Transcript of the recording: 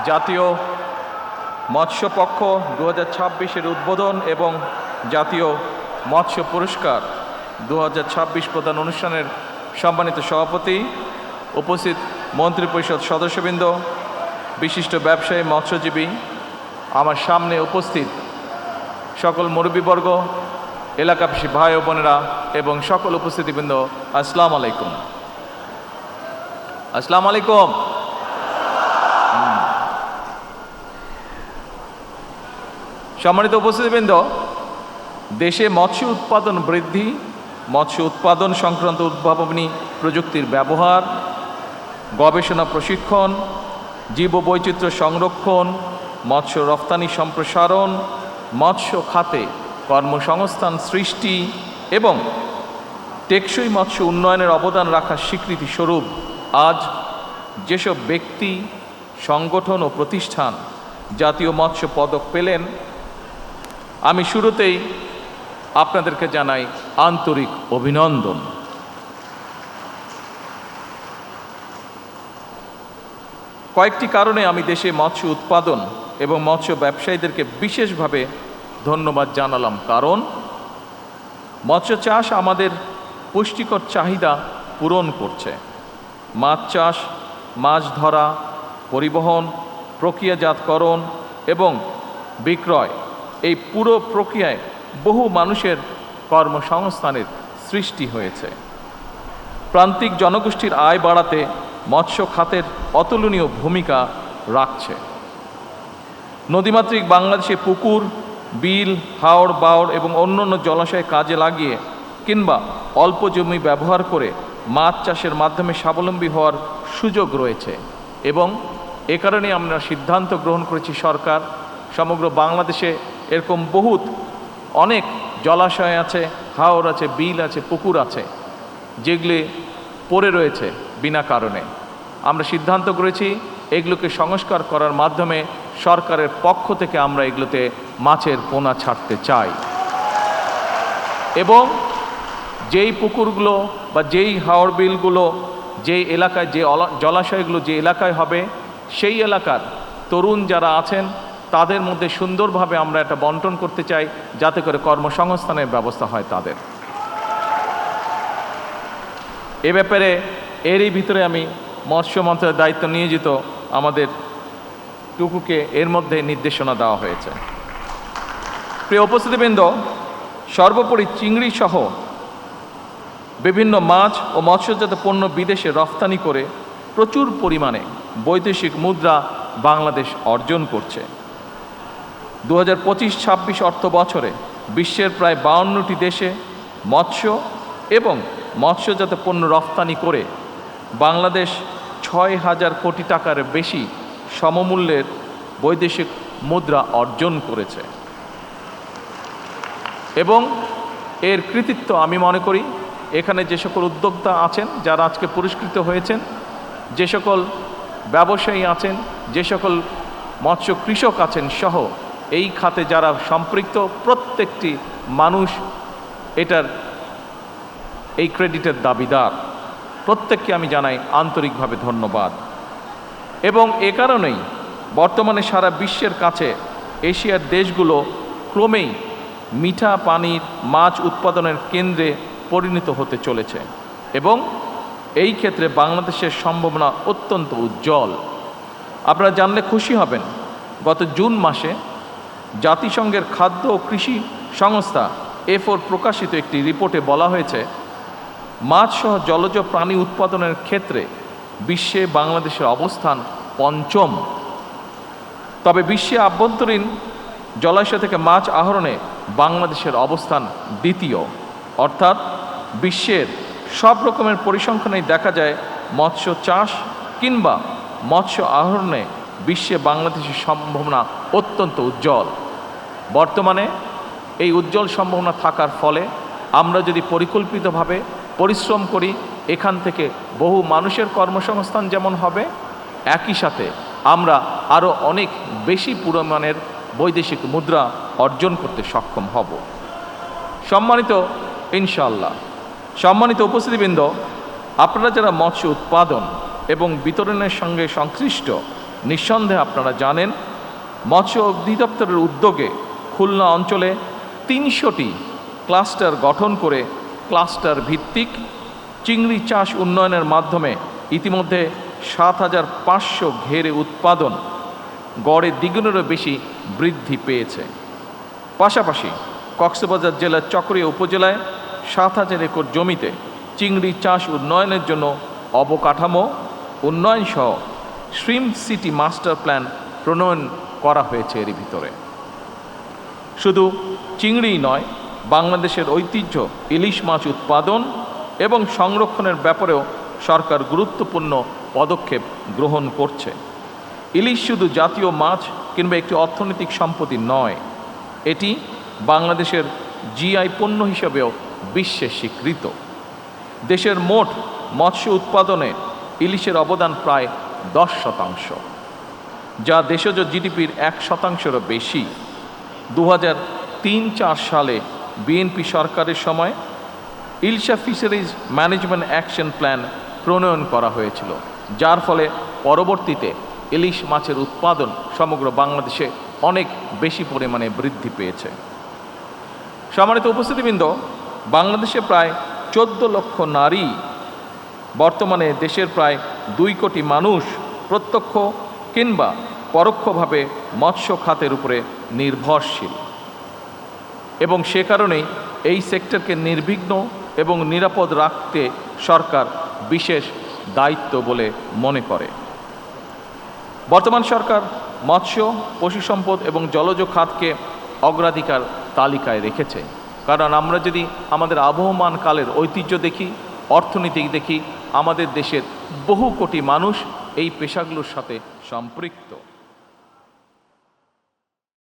জাতীয় মৎস্য পক্ষ 2026-এর উদ্বোধন এবং জাতীয় মৎস্য পুরস্কার 2026 প্রদান অনুষ্ঠানের সম্মানিত সভাপতি, উপস্থিত মন্ত্রিপরিষদ সদস্যবৃন্দ, বিশিষ্ট ব্যবসায়ী, মৎস্যজীবী, আমার সামনে উপস্থিত সকল মুরব্বীবর্গ, এলাকাবাসী ভাই ও বোনেরা এবং সকল উপস্থিতিবৃন্দ, আসসালামু আলাইকুম। আসসালামু আলাইকুম। সম্মানিত উপস্থিতিবৃন্দ, দেশে মৎস্য উৎপাদন বৃদ্ধি, মৎস্য উৎপাদন সংক্রান্ত উদ্ভাবনী প্রযুক্তির ব্যবহার, গবেষণা প্রশিক্ষণ, জীববৈচিত্র্য সংরক্ষণ, মৎস্য রফতানি সম্প্রসারণ, মৎস্য খাতে কর্মসংস্থান সৃষ্টি এবং টেকসই মৎস্য উন্নয়নের অবদান রাখার স্বীকৃতি স্বরূপ আজ যেসব ব্যক্তি, সংগঠন ও প্রতিষ্ঠান জাতীয় মৎস্য পদক পেলেন, আমি শুরুতেই আপনাদেরকে জানাই আন্তরিক অভিনন্দন। কয়েকটি কারণে আমি দেশে মৎস্য উৎপাদন এবং মৎস্য ব্যবসায়ীদেরকে বিশেষভাবে ধন্যবাদ জানালাম। কারণ মৎস্য চাষ আমাদের পুষ্টিকর চাহিদা পূরণ করছে। মাছ চাষ, মাছ ধরা, পরিবহন, প্রক্রিয়াজাতকরণ এবং বিক্রয়, এই পুরো প্রক্রিয়ায় বহু মানুষের কর্মসংস্থানের সৃষ্টি হয়েছে। প্রান্তিক জনগোষ্ঠীর আয় বাড়াতে মৎস্য খাতের অতুলনীয় ভূমিকা রাখছে। নদীমাতৃক বাংলাদেশে পুকুর, বিল, হাওর, বাওর এবং অন্যান্য জলাশয় কাজে লাগিয়ে কিংবা অল্প জমি ব্যবহার করে মাছ চাষের মাধ্যমে স্বাবলম্বী হওয়ার সুযোগ রয়েছে এবং এ কারণে আমরা সিদ্ধান্ত গ্রহণ করেছি, সরকার সমগ্র বাংলাদেশে এরকম অনেক জলাশয় আছে, হাওর আছে, বিল আছে, পুকুর আছে, যেগুলি পড়ে রয়েছে বিনা কারণে। আমরা সিদ্ধান্ত করেছি এগুলোকে সংস্কার করার মাধ্যমে সরকারের পক্ষ থেকে আমরা এগুলোতে মাছের পোনা ছাড়তে চাই এবং যেই পুকুরগুলো বা যেই হাওর বিলগুলো যেই এলাকায়, যে জলাশয়গুলো যে এলাকায় হবে, সেই এলাকার তরুণ যারা আছেন তাদের মধ্যে সুন্দরভাবে আমরা এটা বন্টন করতে চাই, যাতে করে কর্মসংস্থানের ব্যবস্থা হয় তাদের। এ ব্যাপারে এরই ভিতরে আমি মৎস্য মন্ত্রণালয়ের দায়িত্ব নিয়োজিত আমাদের টুকুকে এর মধ্যে নির্দেশনা দেওয়া হয়েছে। প্রিয় উপস্থিতিবৃন্দ, সর্বোপরি চিংড়ি সহ বিভিন্ন মাছ ও মৎস্যজাত পণ্য বিদেশে রফতানি করে প্রচুর পরিমাণে বৈদেশিক মুদ্রা বাংলাদেশ অর্জন করছে। 2025-26 অর্থ বছরে বিশ্বের প্রায় 52টি দেশে মৎস্য এবং মৎস্যজাত পণ্য রফতানি করে বাংলাদেশ 6,000 কোটি টাকার বেশি সমমূল্যের বৈদেশিক মুদ্রা অর্জন করেছে এবং এর কৃতিত্ব আমি মনে করি এখানে যে সকল উদ্যোক্তা আছেন যারা আজকে পুরস্কৃত হয়েছেন, যে সকল ব্যবসায়ী আছেন, যে সকল মৎস্য কৃষক আছেন সহ এই খাতে যারা সম্পৃক্ত প্রত্যেকটি মানুষ এটার এই ক্রেডিটের দাবিদার। প্রত্যেককে আমি জানাই আন্তরিকভাবে ধন্যবাদ। এবং এ কারণেই বর্তমানে সারা বিশ্বের কাছে এশিয়ার দেশগুলো ক্রমেই মিঠা পানির মাছ উৎপাদনের কেন্দ্রে পরিণত হতে চলেছে এবং এই ক্ষেত্রে বাংলাদেশের সম্ভাবনা অত্যন্ত উজ্জ্বল। আপনারা জানলে খুশি হবেন, গত জুন মাসে জাতিসংঘের খাদ্য ও কৃষি সংস্থা FAO প্রকাশিত একটি রিপোর্টে বলা হয়েছে, মাছসহ জলজ প্রাণী উৎপাদনের ক্ষেত্রে বিশ্বে বাংলাদেশের অবস্থান পঞ্চম। তবে বিশ্বে আভ্যন্তরীণ জলাশয় থেকে মাছ আহরণে বাংলাদেশের অবস্থান দ্বিতীয়। অর্থাৎ বিশ্বের সব রকমের পরিসংখ্যানেই দেখা যায় মৎস্য চাষ কিংবা মৎস্য আহরণে বিশ্বে বাংলাদেশের সম্ভাবনা অত্যন্ত উজ্জ্বল। বর্তমানে এই উজ্জ্বল সম্ভাবনা থাকার ফলে আমরা যদি পরিকল্পিতভাবে পরিশ্রম করি, এখান থেকে বহু মানুষের কর্মসংস্থান যেমন হবে, একই সাথে আমরা আরও অনেক বেশি পরিমাণের বৈদেশিক মুদ্রা অর্জন করতে সক্ষম হব। সম্মানিত উপস্থিতিবৃন্দ, আপনারা যারা মৎস্য উৎপাদন এবং বিতরণের সঙ্গে সংশ্লিষ্ট নিঃসন্দেহে আপনারা জানেন, মৎস্য অধিদপ্তরের উদ্যোগে খুলনা অঞ্চলে ৩০০টি ক্লাস্টার গঠন করে ক্লাস্টার ভিত্তিক চিংড়ি চাষ উন্নয়নের মাধ্যমে ইতিমধ্যে ৭৫০০ ঘেরে উৎপাদন গড়ে দ্বিগুণেরও বেশি বৃদ্ধি পেয়েছে। পাশাপাশি কক্সবাজার জেলার চকরিয়া উপজেলায় ৭,০০০ একর জমিতে চিংড়ি চাষ উন্নয়নের জন্য অবকাঠামো উন্নয়ন সহ শ্রিম সিটি মাস্টার প্ল্যান প্রণয়ন করা হয়েছে। এর ভিতরে শুধু চিংড়িই নয়, বাংলাদেশের ঐতিহ্য ইলিশ মাছ উৎপাদন এবং সংরক্ষণের ব্যাপারেও সরকার গুরুত্বপূর্ণ পদক্ষেপ গ্রহণ করছে। ইলিশ শুধু জাতীয় মাছ কিংবা একটি অর্থনৈতিক সম্পত্তি নয়, এটি বাংলাদেশের জিআই পণ্য হিসেবেও বিশ্বে স্বীকৃত। দেশের মোট মৎস্য উৎপাদনে ইলিশের অবদান প্রায় 10%, যা দেশজ জিডিপির 1%-এরও বেশি। 2003-04 সালে বিএনপি সরকারের সময় Ilsha fisheries management action plan প্রণয়ন করা হয়েছিল, যার ফলে পরবর্তীতে ইলিশ মাছের উৎপাদন সমগ্র বাংলাদেশে অনেক বেশি পরিমাণে বৃদ্ধি পেয়েছে। সম্মানিত উপস্থিতিবৃন্দ, বাংলাদেশে প্রায় 14 লক্ষ নারী, বর্তমানে দেশের প্রায় 2 কোটি মানুষ প্রত্যক্ষ কিংবা পরোক্ষভাবে মৎস্য খাতের উপরে নির্ভরশীল এবং সে কারণেই এই সেক্টরকে নির্বিঘ্ন এবং নিরাপদ রাখতে সরকার বিশেষ দায়িত্ব বলে মনে করে। বর্তমান সরকার মৎস্য, পশু সম্পদ এবং জলজ খাতকে অগ্রাধিকার তালিকায় রেখেছে, কারণ আমরা যদি আমাদের আবহমান কালের ঐতিহ্য দেখি, অর্থনীতি দেখি, আমাদের দেশের বহু কোটি মানুষ এই পেশাগুলোর সাথে সম্পৃক্ত।